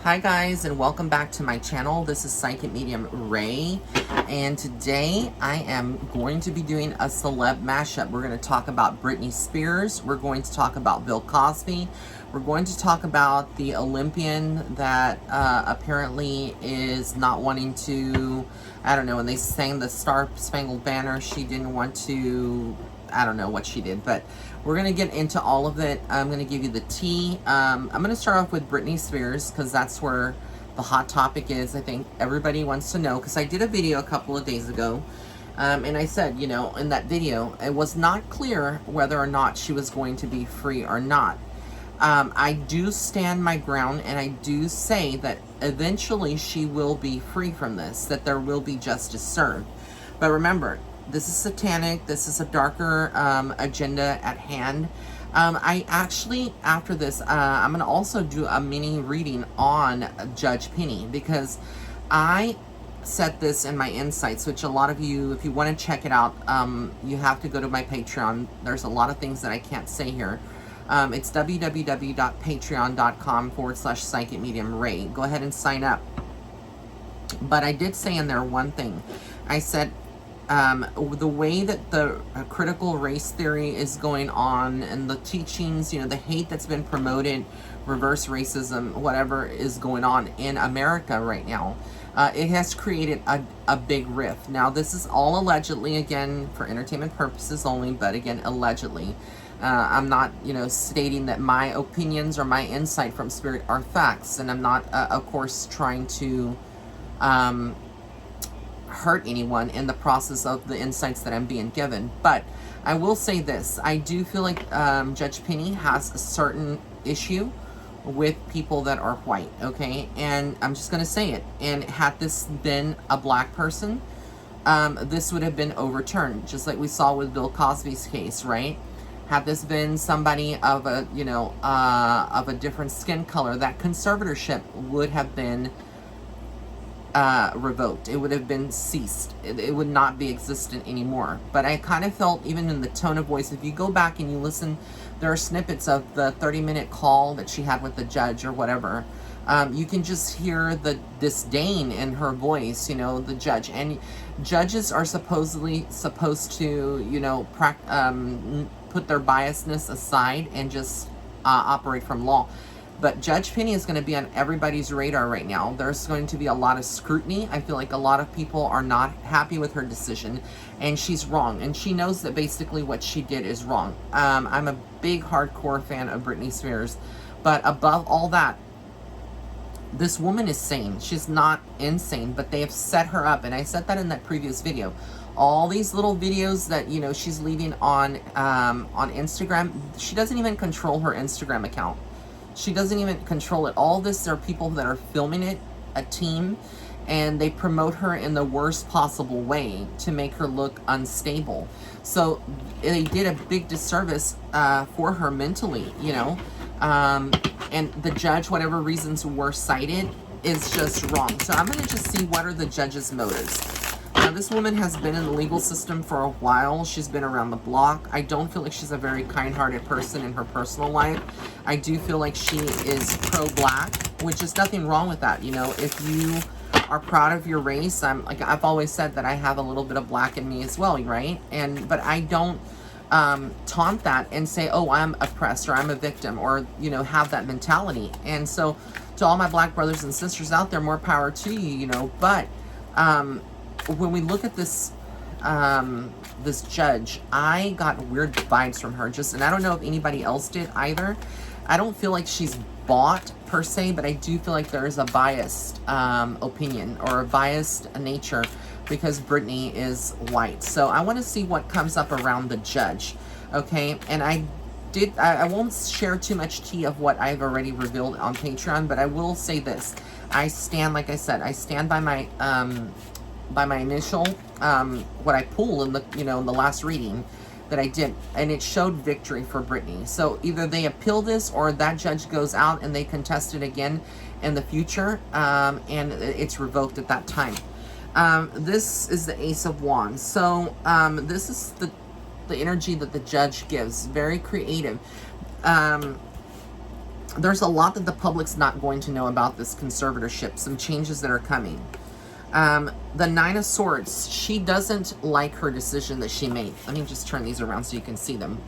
Hi guys, and welcome back to my channel. This is Psychic Medium Ray, and today I am going to be doing a celeb mashup. We're going to talk about Britney Spears, we're going to talk about Bill Cosby, we're going to talk about the Olympian that apparently is not wanting to, I don't know, when they sang the Star Spangled Banner, she didn't want to, I don't know what she did, but we're going to get into all of it. I'm going to give you the tea. I'm going to start off with Britney Spears because that's where the hot topic is. I think everybody wants to know because I did a video a couple of days ago and I said, you know, in that video, it was not clear whether or not she was going to be free or not. I do stand my ground and I do say that eventually she will be free from this, that there will be justice served. But remember, this is satanic. This is a darker agenda at hand. I actually, after this, I'm going to also do a mini reading on Judge Penny because I set this in my insights, which a lot of you, if you want to check it out, you have to go to my Patreon. There's a lot of things that I can't say here. It's www.patreon.com/Psychic Medium Ray. Go ahead and sign up. But I did say in there one thing. I said, the way that the critical race theory is going on and the teachings, you know, the hate that's been promoted, reverse racism, whatever is going on in America right now, it has created a big rift. Now, this is all allegedly, again, for entertainment purposes only, but again, allegedly. I'm not, you know, stating that my opinions or my insight from spirit are facts, and I'm not, of course, trying to hurt anyone in the process of the insights that I'm being given. But I will say this, I do feel like Judge Penny has a certain issue with people that are white, okay? And I'm just going to say it. And had this been a black person, this would have been overturned, just like we saw with Bill Cosby's case, right? Had this been somebody of a, you know, of a different skin color, that conservatorship would have been revoked. It would have been ceased. It would not be existent anymore. But I kind of felt, even in the tone of voice, if you go back and you listen, there are snippets of the 30-minute call that she had with the judge or whatever. You can just hear the disdain in her voice, you know, the judge. And judges are supposedly supposed to, you know, put their biasness aside and just operate from law. But Judge Penny is going to be on everybody's radar right now. There's going to be a lot of scrutiny. I feel like a lot of people are not happy with her decision, and she's wrong. And she knows that basically what she did is wrong. I'm a big hardcore fan of Britney Spears, but above all that, this woman is sane. She's not insane, but they have set her up, and I said that in that previous video. All these little videos that, you know, she's leaving on Instagram, she doesn't even control her Instagram account. She doesn't even control it. All this, there are people that are filming it, a team, and they promote her in the worst possible way to make her look unstable. So they did a big disservice for her mentally, you know. And the judge, whatever reasons were cited, is just wrong. So I'm going to just see what are the judge's motives. Now, this woman has been in the legal system for a while. She's been around the block. I don't feel like she's a very kind-hearted person in her personal life. I do feel like she is pro-black, which is nothing wrong with that. You know, if you are proud of your race, I've always said that I have a little bit of black in me as well, right? But I don't taunt that and say, oh, I'm oppressed or I'm a victim, or, you know, have that mentality. And so to all my black brothers and sisters out there, more power to you, you know. But when we look at this this judge, I got weird vibes from her, and I don't know if anybody else did either. I don't feel like she's bought per se, but I do feel like there is a biased opinion or a biased nature because Britney is white. So I want to see what comes up around the judge, okay? And I won't share too much tea of what I've already revealed on Patreon, but I will say this. I stand, like I said, I stand by my initial, what I pulled in the, you know, in the last reading that I did, and it showed victory for Britney. So either they appeal this or that judge goes out and they contest it again in the future, and it's revoked at that time. This is the Ace of Wands. So this is the energy that the judge gives, very creative. there's a lot that the public's not going to know about this conservatorship, some changes that are coming. The Nine of Swords, she doesn't like her decision that she made. Let me just turn these around so you can see them.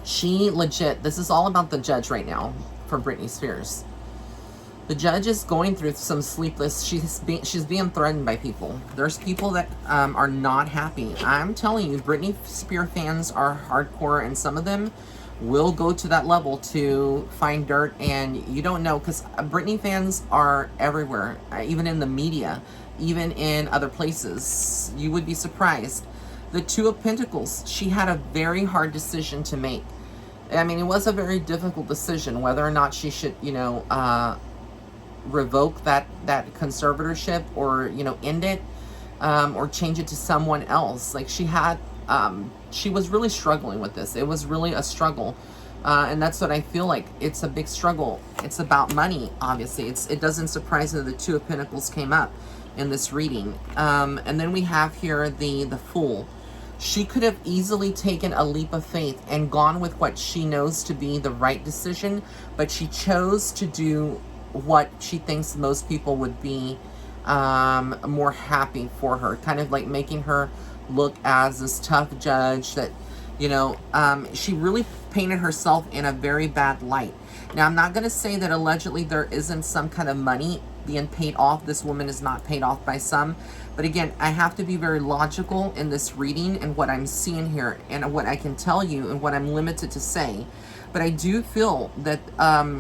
She legit, this is all about the judge right now for Britney Spears. The judge is going through some sleepless, she's being threatened by people. There's people that are not happy. I'm telling you, Britney Spears fans are hardcore, and some of them will go to that level to find dirt, and you don't know, because Britney fans are everywhere, even in the media, even in other places. You would be surprised. The Two of Pentacles, she had a very hard decision to make. I mean, it was a very difficult decision whether or not she should, you know, revoke that conservatorship, or, you know, end it, or change it to someone else. Like, she had, she was really struggling with this. It was really a struggle, and that's what I feel like. It's a big struggle. It's about money, obviously. It doesn't surprise me that the Two of Pentacles came up in this reading. And then we have here the Fool. She could have easily taken a leap of faith and gone with what she knows to be the right decision, but she chose to do what she thinks most people would be more happy for her, kind of like making her look as this tough judge that, you know, she really painted herself in a very bad light. Now, I'm not going to say that allegedly there isn't some kind of money being paid off. This woman is not paid off by some. But again, I have to be very logical in this reading and what I'm seeing here and what I can tell you and what I'm limited to say. But I do feel that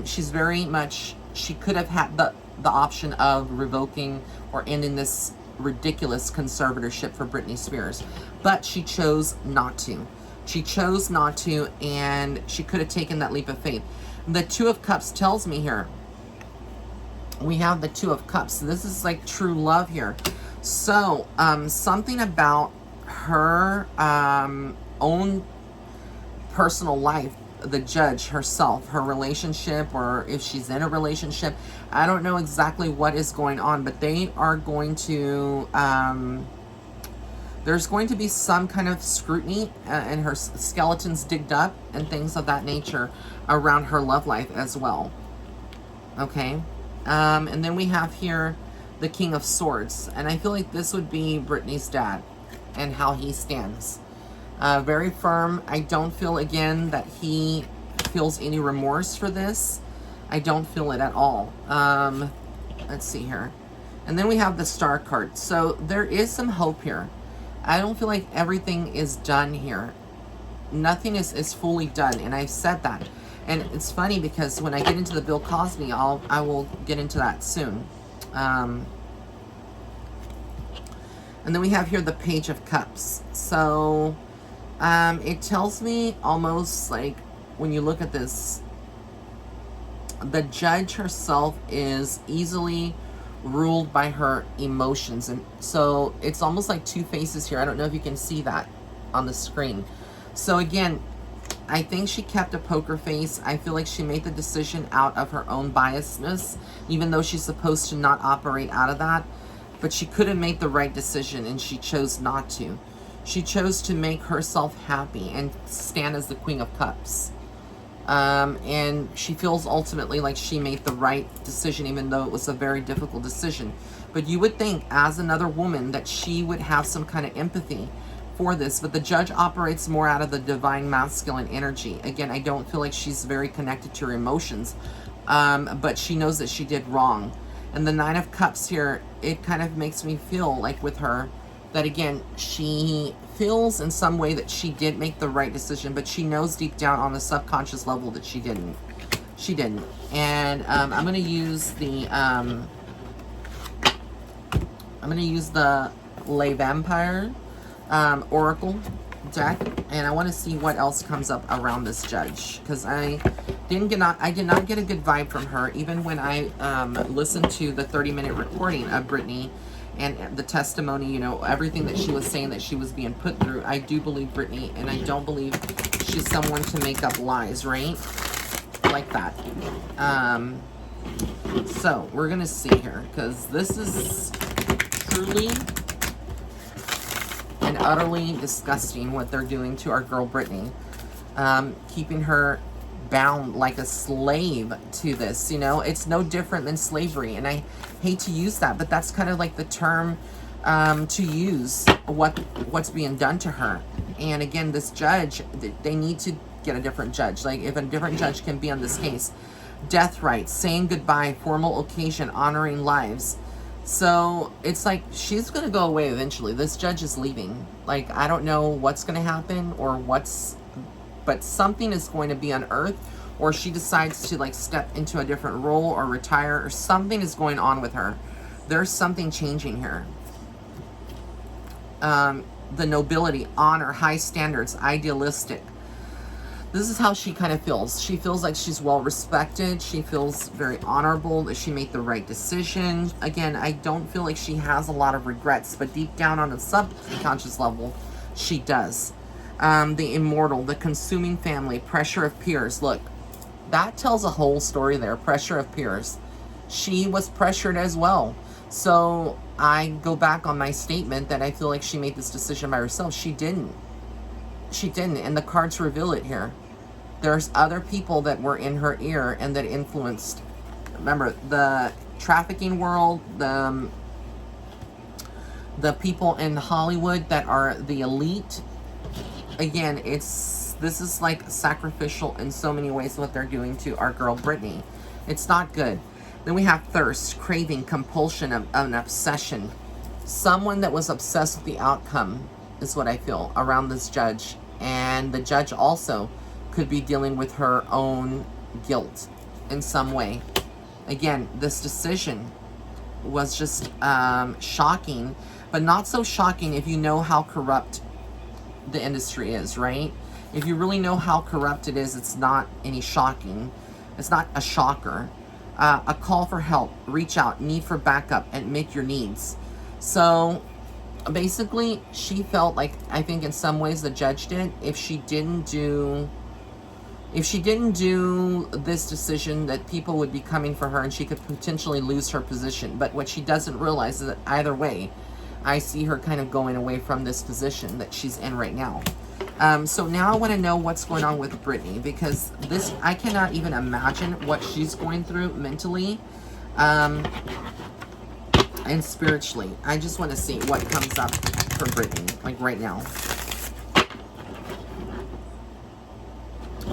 she's very much, she could have had the option of revoking or ending this ridiculous conservatorship for Britney Spears. But she chose not to. She chose not to, and she could have taken that leap of faith. The Two of Cups tells me here, we have the Two of Cups. So this is like true love here. So, something about her own personal life, the judge herself, her relationship, or if she's in a relationship, I don't know exactly what is going on, but they are going to, there's going to be some kind of scrutiny and her skeletons digged up and things of that nature around her love life as well. Okay. And then we have here the King of Swords, and I feel like this would be Britney's dad and how he stands. Very firm. I don't feel, again, that he feels any remorse for this. I don't feel it at all. Let's see here. And then we have the Star card. So there is some hope here. I don't feel like everything is done here. Nothing is fully done, and I've said that. And it's funny because when I get into the Bill Cosby, I will get into that soon. And then we have here the Page of Cups. So it tells me almost like, when you look at this, the judge herself is easily ruled by her emotions. And so it's almost like two faces here. I don't know if you can see that on the screen. So again, I think she kept a poker face. I feel like she made the decision out of her own biasness, even though she's supposed to not operate out of that. But she could have made the right decision, and she chose not to. She chose to make herself happy and stand as the Queen of Cups. And she feels ultimately like she made the right decision, even though it was a very difficult decision. But you would think, as another woman, that she would have some kind of empathy for this, but the judge operates more out of the divine masculine energy. Again, I don't feel like she's very connected to her emotions, but she knows that she did wrong. And the Nine of Cups here, it kind of makes me feel like with her that, again, she feels in some way that she did make the right decision, but she knows deep down on the subconscious level that she didn't. She didn't. And I'm going to use the Le Vampire Oracle deck, and I want to see what else comes up around this judge, because I did not get a good vibe from her, even when I listened to the 30-minute recording of Britney and the testimony, you know, everything that she was saying that she was being put through. I do believe Britney, and I don't believe she's someone to make up lies, right? Like that. So we're gonna see here, because this is truly and utterly disgusting what they're doing to our girl Britney, keeping her bound like a slave to this, you know? It's no different than slavery, and I hate to use that, but that's kind of like the term to use what's being done to her. And again, this judge, they need to get a different judge. Like, if a different judge can be on this case. Death rites, saying goodbye, formal occasion, honoring lives. So it's like she's going to go away eventually. This judge is leaving. Like, I don't know what's going to happen or but something is going to be unearthed, or she decides to like step into a different role or retire, or something is going on with her. There's something changing here. The nobility, honor, high standards, idealistic. This is how she kind of feels. She feels like she's well respected. She feels very honorable, that she made the right decision. Again, I don't feel like she has a lot of regrets, but deep down on a subconscious level, she does. The immortal, the consuming family, pressure of peers. Look, that tells a whole story there. Pressure of peers. She was pressured as well. So I go back on my statement that I feel like she made this decision by herself. She didn't. She didn't, and the cards reveal it here. There's other people that were in her ear and that influenced. Remember, the trafficking world, the people in Hollywood that are the elite. Again, this is like sacrificial in so many ways what they're doing to our girl Britney. It's not good. Then we have thirst, craving, compulsion, an obsession. Someone that was obsessed with the outcome is what I feel around this judge. And the judge also could be dealing with her own guilt in some way. Again, this decision was just shocking, but not so shocking if you know how corrupt the industry is, right? If you really know how corrupt it is, it's not any shocking. It's not a shocker. A call for help, reach out, need for backup, admit your needs. So basically, she felt like, I think in some ways the judge did, if she didn't do this decision, that people would be coming for her and she could potentially lose her position. But what she doesn't realize is that either way, I see her kind of going away from this position that she's in right now. So now I want to know what's going on with Britney, because this, I cannot even imagine what she's going through mentally and spiritually. I just want to see what comes up for Britney, like right now.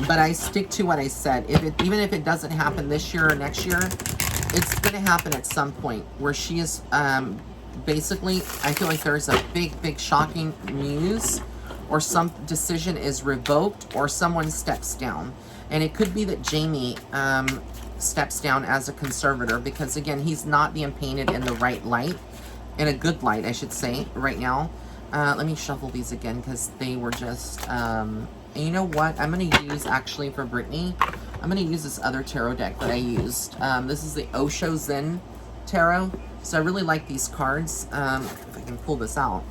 But I stick to what I said. Even if it doesn't happen this year or next year, it's going to happen at some point where she is, basically, I feel like there's a big shocking news, or some decision is revoked, or someone steps down. And it could be that Jamie steps down as a conservator, because again, he's not being painted in the right light, in a good light, I should say, right now. Let me shuffle these again, because they were just, and you know what? I'm going to use, actually, for Britney, I'm going to use this other tarot deck that I used. This is the Osho Zen Tarot. So I really like these cards. If I can pull this out.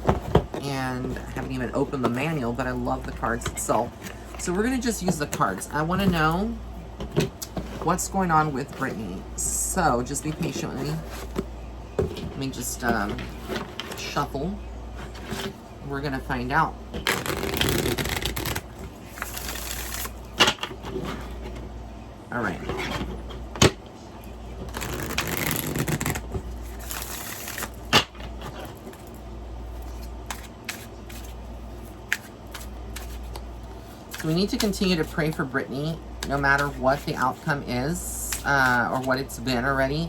And I haven't even opened the manual, but I love the cards itself. So we're going to just use the cards. I want to know what's going on with Britney. So just be patient with me. Let me just shuffle. We're going to find out. All right. So we need to continue to pray for Britney, no matter what the outcome is, or what it's been already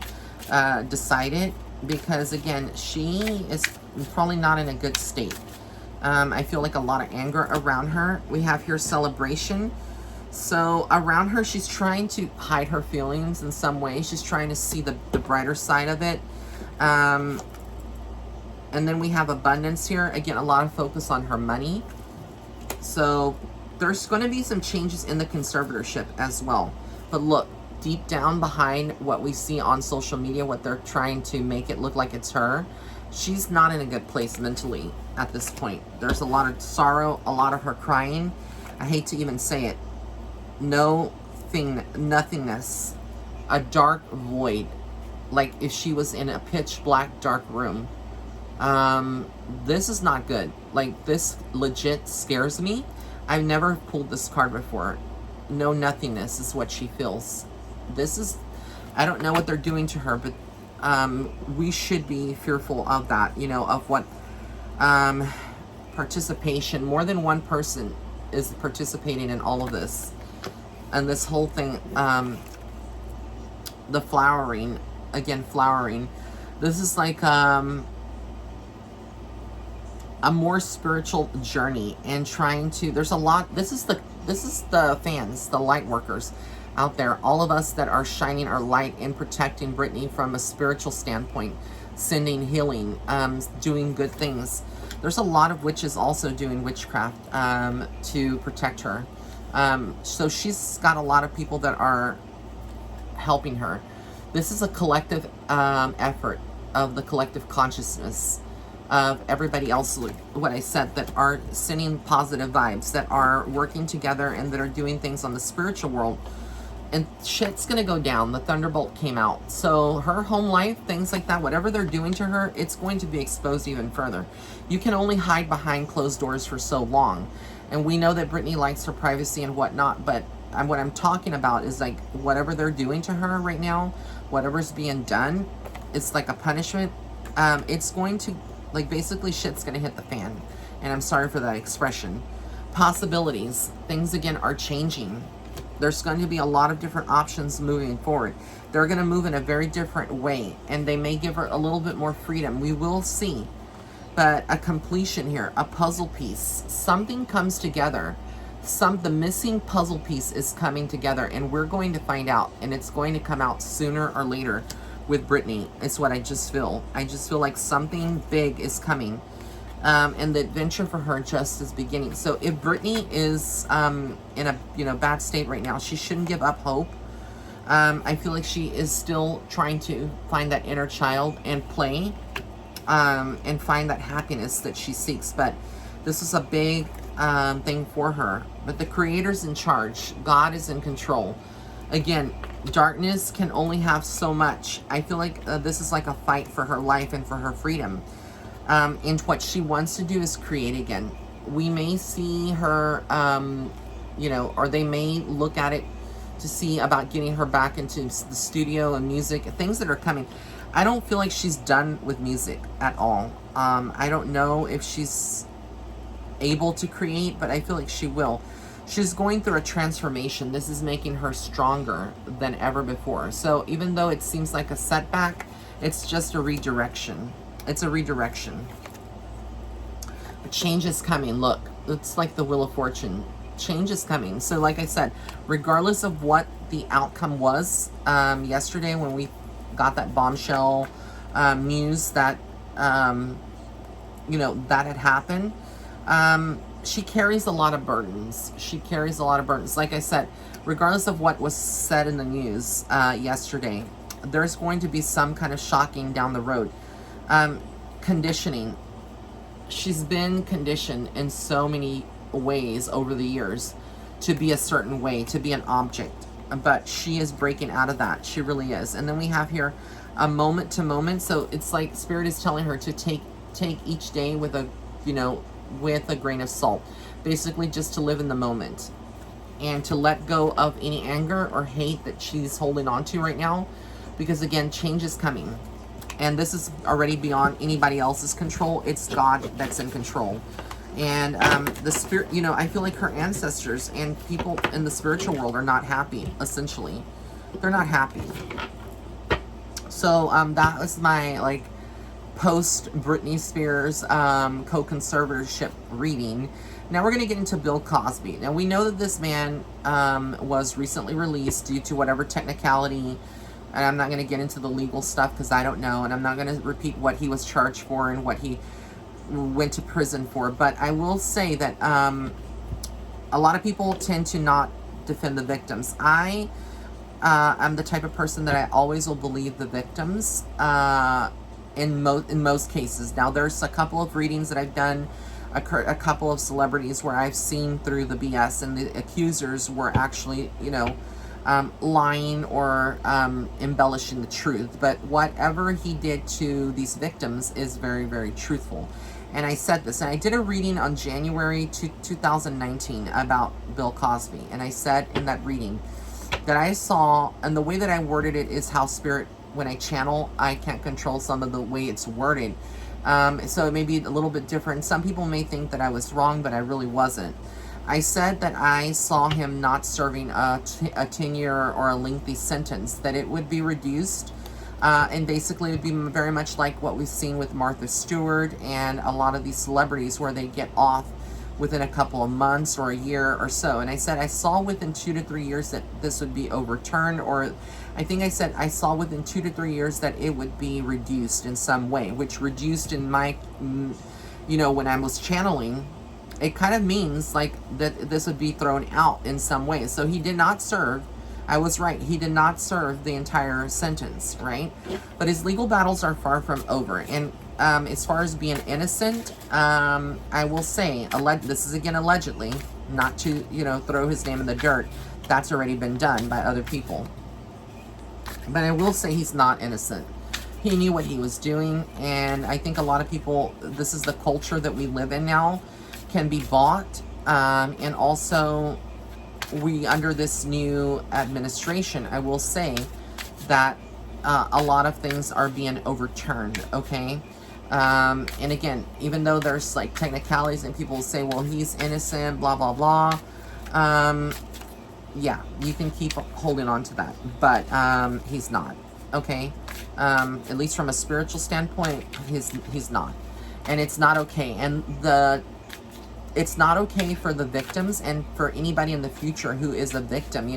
decided, because again, she is probably not in a good state. I feel like a lot of anger around her. We have here celebration. So around her, she's trying to hide her feelings in some way. She's trying to see the brighter side of it. And then we have abundance here. Again, a lot of focus on her money. So there's going to be some changes in the conservatorship as well. But look, deep down behind what we see on social media, what they're trying to make it look like it's her, she's not in a good place mentally at this point. There's a lot of sorrow, a lot of her crying. I hate to even say it. Nothingness. A dark void. Like if she was in a pitch black dark room. This is not good. Like, this legit scares me. I've never pulled this card before. no nothingness is what she feels. This is, I don't know what they're doing to her, but we should be fearful of that, you know, of what participation, more than one person is participating in all of this. And this whole thing, the flowering, again, flowering. This is like a more spiritual journey, and trying to, there's a lot, this is the fans, the light workers out there, all of us that are shining our light and protecting Britney from a spiritual standpoint, sending healing, doing good things. There's a lot of witches also doing witchcraft to protect her. So she's got a lot of people that are helping her. This is a collective effort of the collective consciousness of everybody else, what I said, that are sending positive vibes, that are working together, and that are doing things on the spiritual world. And shit's gonna go down. The thunderbolt came out. So her home life, things like that, whatever they're doing to her, it's going to be exposed even further. You can only hide behind closed doors for so long. And we know that Britney likes her privacy and whatnot, but what I'm talking about is like whatever they're doing to her right now, whatever's being done, it's like a punishment. It's going to, like, basically shit's going to hit the fan. And I'm sorry for that expression. Possibilities. Things, again, are changing. There's going to be a lot of different options moving forward. They're going to move in a very different way. And they may give her a little bit more freedom. We will see. But a completion here, a puzzle piece. Something comes together. The missing puzzle piece is coming together. And we're going to find out. And it's going to come out sooner or later with Britney. It's what I just feel. I just feel like something big is coming. And the adventure for her just is beginning. So if Britney is in a bad state right now, she shouldn't give up hope. I feel like she is still trying to find that inner child and play and find that happiness that she seeks. But this is a big thing for her. But the Creator's in charge. God is in control. Again, darkness can only have so much. I feel like this is like a fight for her life and for her freedom. And what she wants to do is create again. We may see her, or they may look at it to see about getting her back into the studio and music, things that are coming. I don't feel like she's done with music at all. I don't know if she's able to create, but I feel like she will. She's going through a transformation. This is making her stronger than ever before. So even though it seems like a setback, it's just a redirection. It's a redirection. But change is coming. Look, it's like the Wheel of Fortune. Change is coming. So like I said, regardless of what the outcome was yesterday when we got that bombshell news that, that had happened, she carries a lot of burdens. She carries a lot of burdens. Like I said, regardless of what was said in the news yesterday, there's going to be some kind of shocking down the road. Conditioning. She's been conditioned in so many ways over the years to be a certain way, to be an object. But she is breaking out of that. She really is. And then we have here a moment to moment. So it's like Spirit is telling her to take each day with a, with a grain of salt. Basically just to live in the moment. And to let go of any anger or hate that she's holding on to right now. Because again, change is coming. And this is already beyond anybody else's control. It's God that's in control. And the spirit, I feel like her ancestors and people in the spiritual world are not happy, essentially. They're not happy. So that was my, post Britney Spears co-conservatorship reading. Now we're going to get into Bill Cosby. Now we know that this man was recently released due to whatever technicality. And I'm not going to get into the legal stuff because I don't know. And I'm not going to repeat what he was charged for and what he went to prison for. But I will say that a lot of people tend to not defend the victims. I'm the type of person that I always will believe the victims in most cases. Now, there's a couple of readings that I've done, a couple of celebrities where I've seen through the BS and the accusers were actually, lying or embellishing the truth. But whatever he did to these victims is very, very truthful. and I said this, and I did a reading on January 2019 about Bill Cosby, and I said in that reading that I saw, and the way that I worded it is how spirit, when I channel, I can't control some of the way it's worded. So it may be a little bit different. Some people may think that I was wrong, but I really wasn't. I said that I saw him not serving a 10-year or a lengthy sentence, that it would be reduced, and basically it would be very much like what we've seen with Martha Stewart and a lot of these celebrities, where they get off within a couple of months or a year or so. And I said I saw within 2 to 3 years that this would be overturned, or I think I said I saw within 2 to 3 years that it would be reduced in some way, which reduced in my, when I was channeling, it kind of means like that this would be thrown out in some way. So he did not serve, I was right, he did not serve the entire sentence, right? But his legal battles are far from over. And as far as being innocent, I will say, this is again allegedly, not to, throw his name in the dirt. That's already been done by other people. But I will say he's not innocent. He knew what he was doing, and I think a lot of people, this is the culture that we live in now, can be bought, and also we, under this new administration, I will say that a lot of things are being overturned, okay? And again, even though there's like technicalities and people say, well, he's innocent, blah, blah, blah. Yeah, you can keep holding on to that, but he's not, okay? At least from a spiritual standpoint, he's not. And it's not okay. And it's not okay for the victims and for anybody in the future who is a victim,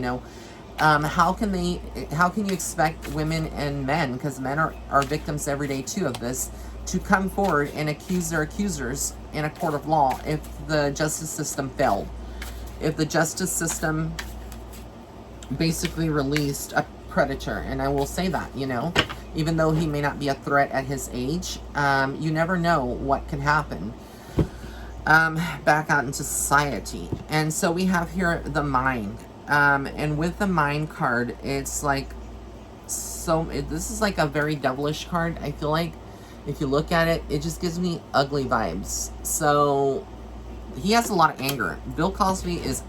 how can you expect women and men, because men are victims every day too of this, to come forward and accuse their accusers in a court of law if the justice system failed? If the justice system basically released a predator, and I will say that, even though he may not be a threat at his age, you never know what can happen back out into society. And so we have here the mind, and with the mind card, it's like, this is like a very devilish card. I feel like if you look at it, it just gives me ugly vibes. So he has a lot of anger. Bill Cosby is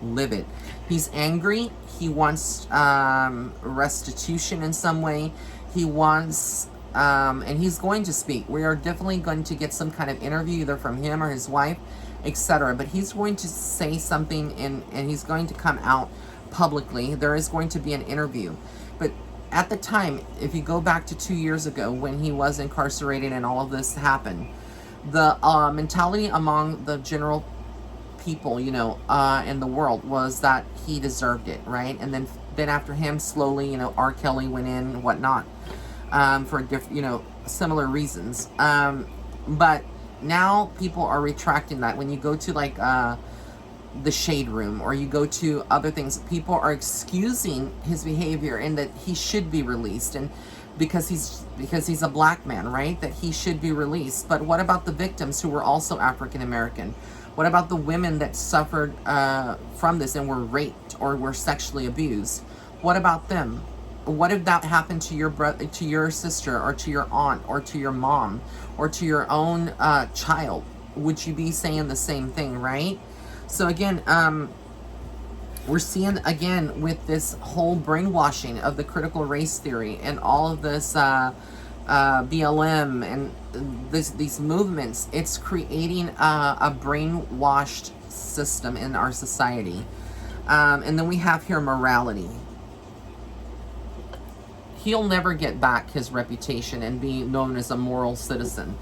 livid. He's angry. He wants restitution in some way. He wants, and he's going to speak. We are definitely going to get some kind of interview, either from him or his wife, etc. But he's going to say something, and he's going to come out publicly. There is going to be an interview. But at the time, if you go back to 2 years ago when he was incarcerated and all of this happened, the mentality among the general people, in the world, was that he deserved it, right? And then after him, slowly, R. Kelly went in and whatnot, for different, similar reasons. But now people are retracting that. When you go to like the shade room, or you go to other things, people are excusing his behavior and that he should be released, and because he's a black man, right, that he should be released. But what about the victims who were also African American? What about the women that suffered from this and were raped or were sexually abused? What about them? What if that happened to your brother, to your sister, or to your aunt, or to your mom, or to your own child? Would you be saying the same thing, right? So again, we're seeing again with this whole brainwashing of the critical race theory and all of this BLM and these movements, it's creating a brainwashed system in our society. And then we have here morality. He'll never get back his reputation and be known as a moral citizen,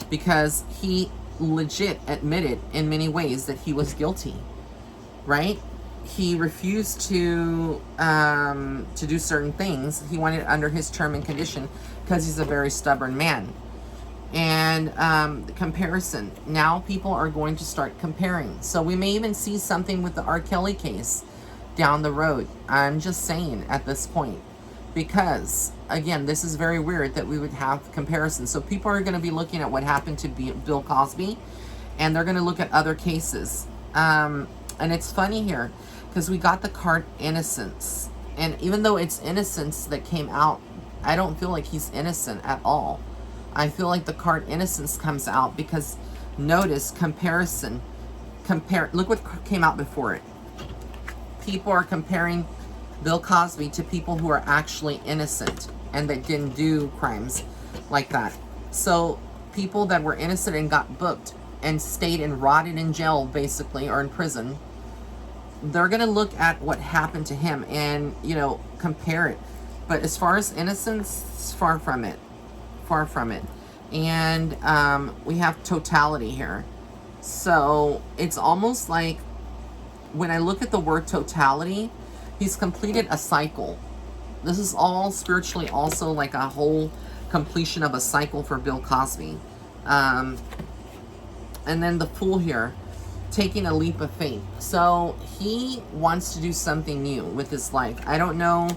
because he legit admitted in many ways that he was guilty, right? He refused to do certain things. He wanted it under his term and condition because he's a very stubborn man. And the comparison. Now people are going to start comparing. So we may even see something with the R. Kelly case down the road. I'm just saying at this point. Because, again, this is very weird that we would have comparisons. So people are going to be looking at what happened to Bill Cosby, and they're going to look at other cases. And it's funny here, because we got the card innocence. And even though it's innocence that came out, I don't feel like he's innocent at all. I feel like the card innocence comes out because notice comparison. Look what came out before it. People are comparing Bill Cosby to people who are actually innocent and that didn't do crimes like that. So people that were innocent and got booked and stayed and rotted in jail, basically, or in prison, they're going to look at what happened to him and, you know, compare it. But as far as innocence, it's far from it. Far from it. And we have totality here. So it's almost like when I look at the word totality, he's completed a cycle. This is all spiritually also like a whole completion of a cycle for Bill Cosby. And then the Fool here, taking a leap of faith. So he wants to do something new with his life. I don't know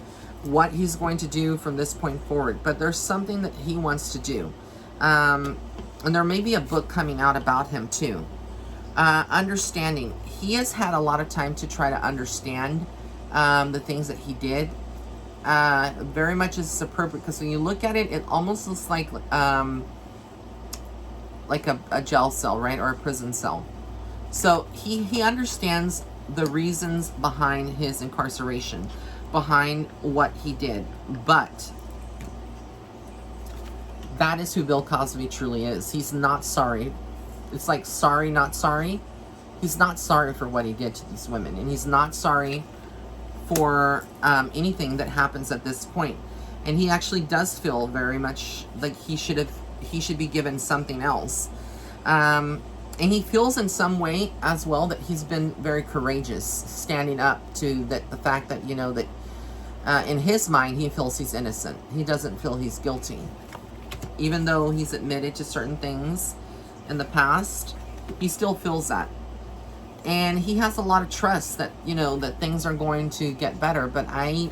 what he's going to do from this point forward, but there's something that he wants to do. And there may be a book coming out about him too. Understanding. He has had a lot of time to try to understand the things that he did. Very much is appropriate because when you look at it, it almost looks like a jail cell, right? Or a prison cell. So he understands the reasons behind his incarceration, behind what he did. But that is who Bill Cosby truly is. He's not sorry. It's like sorry, not sorry. He's not sorry for what he did to these women. And he's not sorry for anything that happens at this point. And he actually does feel very much like he should be given something else. And he feels in some way as well that he's been very courageous, standing up to the fact that, you know, that in his mind, he feels he's innocent. He doesn't feel he's guilty. Even though he's admitted to certain things in the past, he still feels that. And he has a lot of trust that, you know, that things are going to get better. But I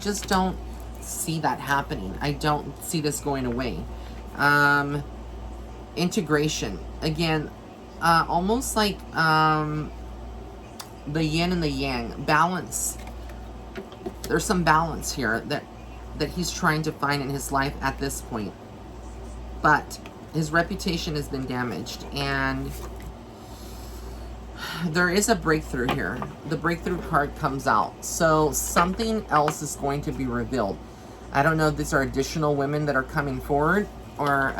just don't see that happening. I don't see this going away. Integration. Again, almost like the yin and the yang. Balance. There's some balance here that he's trying to find in his life at this point. But his reputation has been damaged, and there is a breakthrough here. The breakthrough card comes out. So something else is going to be revealed. I don't know if these are additional women that are coming forward or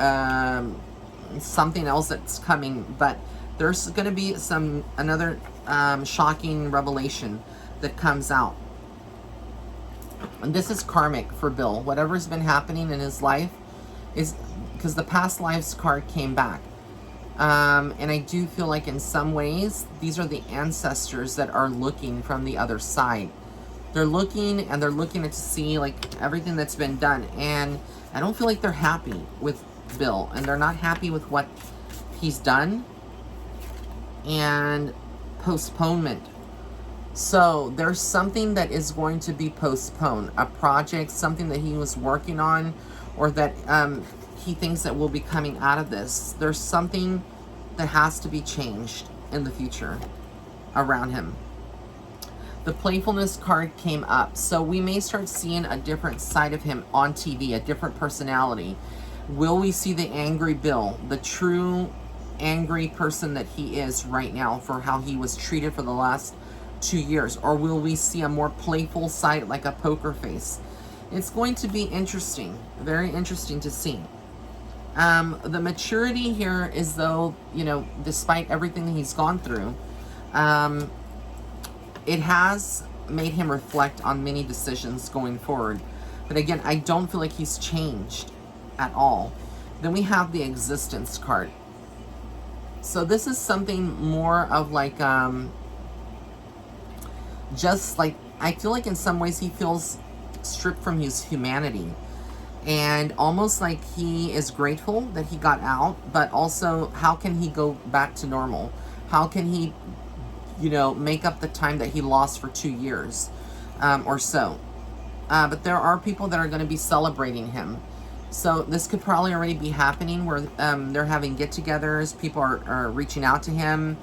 something else that's coming, but there's going to be another shocking revelation that comes out. And this is karmic for Bill. Whatever's been happening in his life is because the past lives card came back. And I do feel like in some ways, these are the ancestors that are looking from the other side. They're looking and they're looking to see like everything that's been done. And I don't feel like they're happy with Bill. And they're not happy with what he's done. And postponement. So there's something that is going to be postponed. A project, something that he was working on, or that he thinks that will be coming out of this. There's something that has to be changed in the future around him. The playfulness card came up. So we may start seeing a different side of him on TV, a different personality. Will we see the angry Bill, the true angry person that he is right now for how he was treated for the last 2 years? Or will we see a more playful side, like a poker face? It's going to be interesting, very interesting to see. The maturity here is though, you know, despite everything that he's gone through, it has made him reflect on many decisions going forward. But again, I don't feel like he's changed at all. Then we have the existence card. So this is something more of like, just like, I feel like in some ways he feels stripped from his humanity. And almost like he is grateful that he got out, but also how can he go back to normal? How can he, you know, make up the time that he lost for 2 years or so? But there are people that are going to be celebrating him. So this could probably already be happening where they're having get-togethers. People are reaching out to him.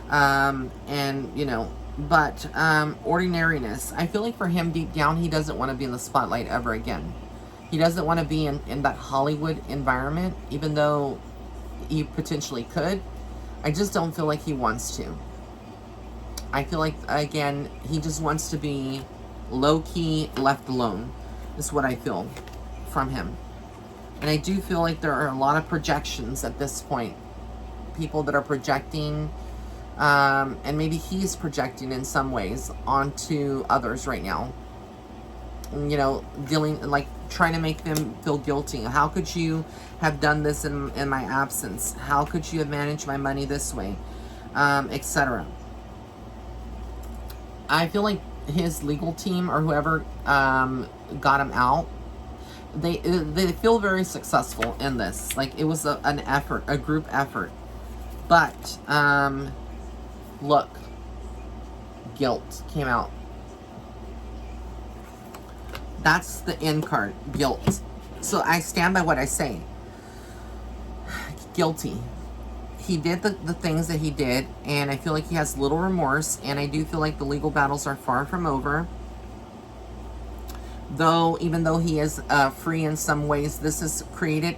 And, you know, but ordinariness. I feel like for him deep down, he doesn't want to be in the spotlight ever again. He doesn't want to be in that Hollywood environment, even though he potentially could. I just don't feel like he wants to. I feel like, again, he just wants to be low-key, left alone, is what I feel from him. And I do feel like there are a lot of projections at this point. People that are projecting, and maybe he's projecting in some ways onto others right now. You know, dealing, like, trying to make them feel guilty. How could you have done this in my absence? How could you have managed my money this way? Etc. I feel like his legal team or whoever got him out, they feel very successful in this. Like, it was an effort, a group effort. But look, guilt came out. That's the end card, guilt. So I stand by what I say. Guilty. He did the things that he did, and I feel like he has little remorse, and I do feel like the legal battles are far from over. Though, even though he is free in some ways, this has created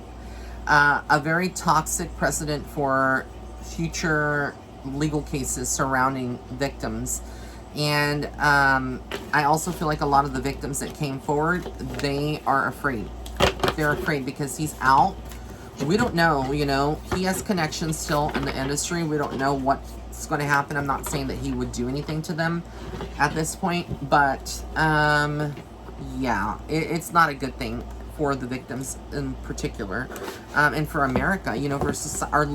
a very toxic precedent for future legal cases surrounding victims. And I also feel like a lot of the victims that came forward, they are afraid. They're afraid because he's out. We don't know, you know. He has connections still in the industry. We don't know what's going to happen. I'm not saying that he would do anything to them at this point. But, yeah, it's not a good thing for the victims in particular. And for America, you know, versus our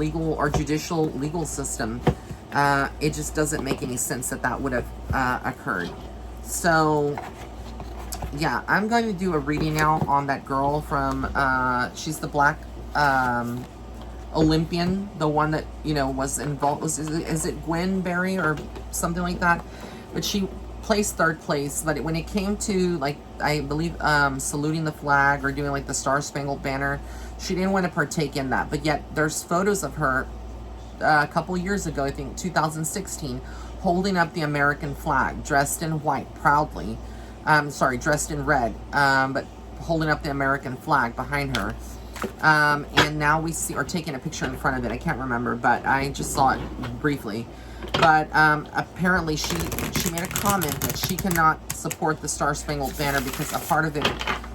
judicial legal system. It just doesn't make any sense that would have occurred. So, yeah, I'm going to do a reading now on that girl from, she's the black Olympian, the one that, you know, was involved. Is it Gwen Berry or something like that? But she placed third place. But when it came to, like, I believe saluting the flag or doing, like, the Star Spangled Banner, she didn't want to partake in that. But yet there's photos of her a couple years ago, I think 2016, holding up the American flag, dressed in white, proudly. Dressed in red, but holding up the American flag behind her. And now we see, or taking a picture in front of it, I can't remember, but I just saw it briefly. But apparently she made a comment that she cannot support the Star Spangled Banner because a part of it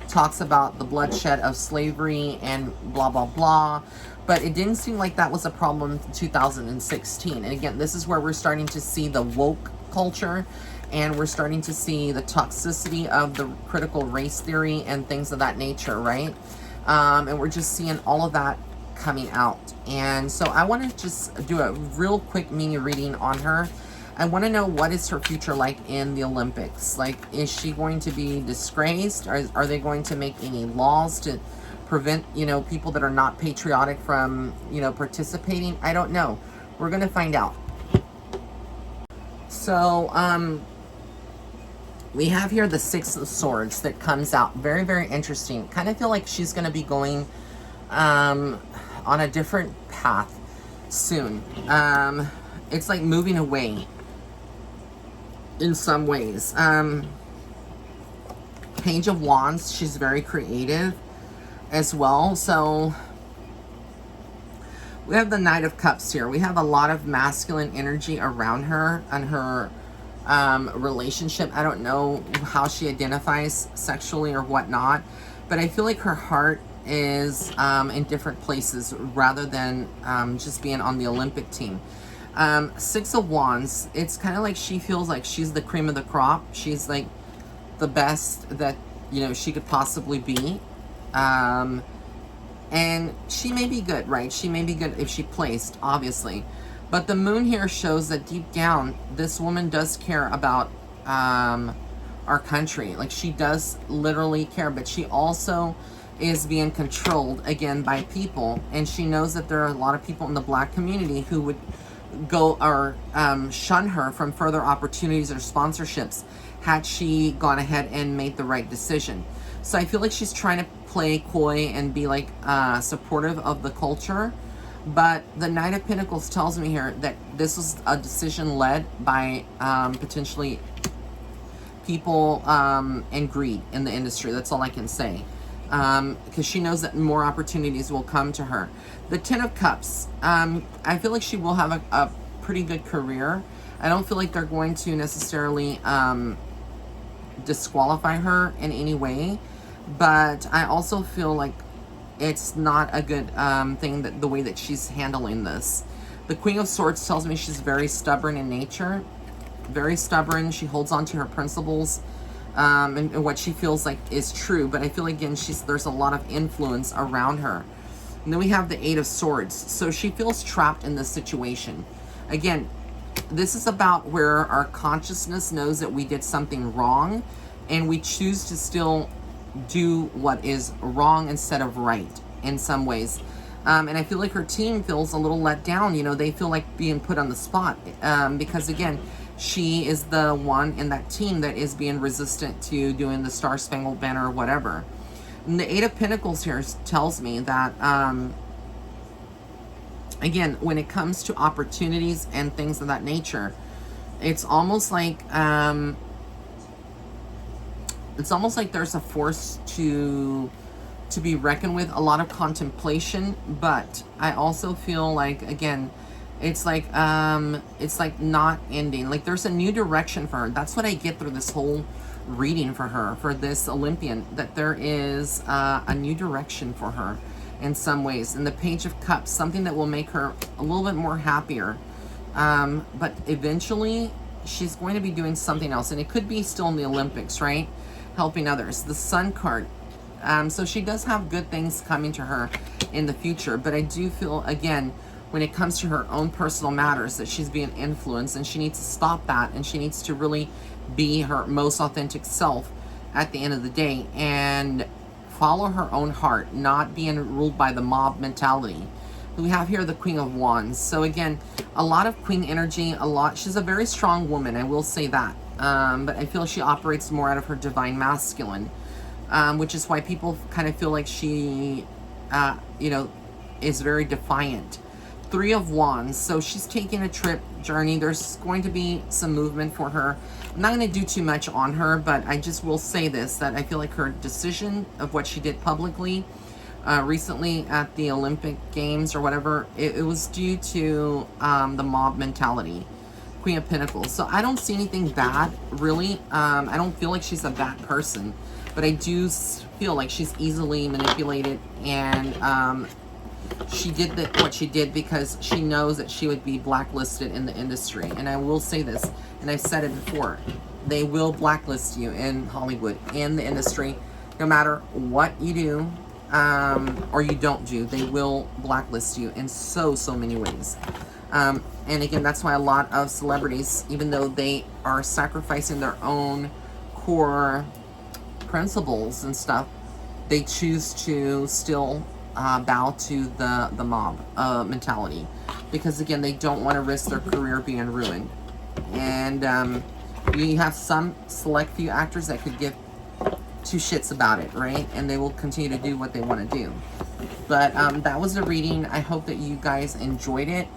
talks about the bloodshed of slavery and blah, blah, blah. But it didn't seem like that was a problem in 2016. And again, this is where we're starting to see the woke culture, and we're starting to see the toxicity of the critical race theory and things of that nature, right? And we're just seeing all of that coming out. And so I want to just do a real quick mini reading on her. I want to know, what is her future like in the Olympics? Like, is she going to be disgraced? Are they going to make any laws to prevent, you know, people that are not patriotic from, you know, participating? I don't know. We're going to find out. So, we have here the Six of Swords that comes out. Very, very interesting. Kind of feel like she's going to be going on a different path soon. It's like moving away in some ways. Page of Wands, she's very creative as well. So we have the Knight of Cups here. We have a lot of masculine energy around her and her relationship. I don't know how she identifies sexually or whatnot, but I feel like her heart is in different places rather than just being on the Olympic team. Six of Wands, it's kind of like she feels like she's the cream of the crop. She's like the best that, you know, she could possibly be. And she may be good, right? She may be good if she placed, obviously. But the moon here shows that deep down, this woman does care about our country. Like, she does literally care, but she also is being controlled, again, by people. And she knows that there are a lot of people in the black community who would go or shun her from further opportunities or sponsorships had she gone ahead and made the right decision. So I feel like she's trying to play coy and be like supportive of the culture. But the Knight of Pentacles tells me here that this was a decision led by potentially people and greed in the industry. That's all I can say. because she knows that more opportunities will come to her. The Ten of Cups, I feel like she will have a pretty good career. I don't feel like they're going to necessarily disqualify her in any way, but I also feel like it's not a good thing, that the way that she's handling this. The Queen of Swords tells me she's very stubborn in nature, very stubborn. She holds on to her principles, and what she feels like is true. But I feel, again, there's a lot of influence around her. And then we have the Eight of Swords. So she feels trapped in this situation. Again, this is about where our consciousness knows that we did something wrong, and we choose to still do what is wrong instead of right in some ways. And I feel like her team feels a little let down. You know, they feel like being put on the spot, because, again, she is the one in that team that is being resistant to doing the Star Spangled Banner or whatever. And the Eight of Pentacles here tells me that, again, when it comes to opportunities and things of that nature, it's almost like there's a force to be reckoned with, a lot of contemplation. But I also feel like, again, it's like not ending. Like there's a new direction for her. That's what I get through this whole reading for her, for this Olympian, that there is a new direction for her in some ways. And the Page of Cups, something that will make her a little bit more happier. But eventually she's going to be doing something else, and it could be still in the Olympics, right? Helping others. The Sun card. So she does have good things coming to her in the future, but I do feel, again, when it comes to her own personal matters, that she's being influenced, and she needs to stop that, and she needs to really be her most authentic self at the end of the day and follow her own heart, not being ruled by the mob mentality. We have here the Queen of Wands. So again, a lot of queen energy, she's a very strong woman, I will say that. But I feel she operates more out of her divine masculine, which is why people kind of feel like she, is very defiant. Three of Wands. So she's taking a journey. There's going to be some movement for her. I'm not going to do too much on her, but I just will say this, that I feel like her decision of what she did publicly recently at the Olympic Games or whatever, it was due to the mob mentality. Queen of Pentacles. So I don't see anything bad, really. I don't feel like she's a bad person, but I do feel like she's easily manipulated, and she did what she did because she knows that she would be blacklisted in the industry. And I will say this, and I've said it before, they will blacklist you in Hollywood, in the industry, no matter what you do or you don't do. They will blacklist you in so many ways. And again, that's why a lot of celebrities, even though they are sacrificing their own core principles and stuff, they choose to still bow to the mob mentality, because again, they don't want to risk their career being ruined. And you have some select few actors that could give two shits about it, right? And they will continue to do what they want to do. But that was the reading. I hope that you guys enjoyed it,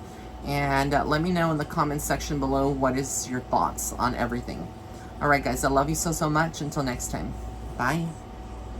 and let me know in the comment section below what is your thoughts on everything. All right, guys, I love you so much. Until next time, bye.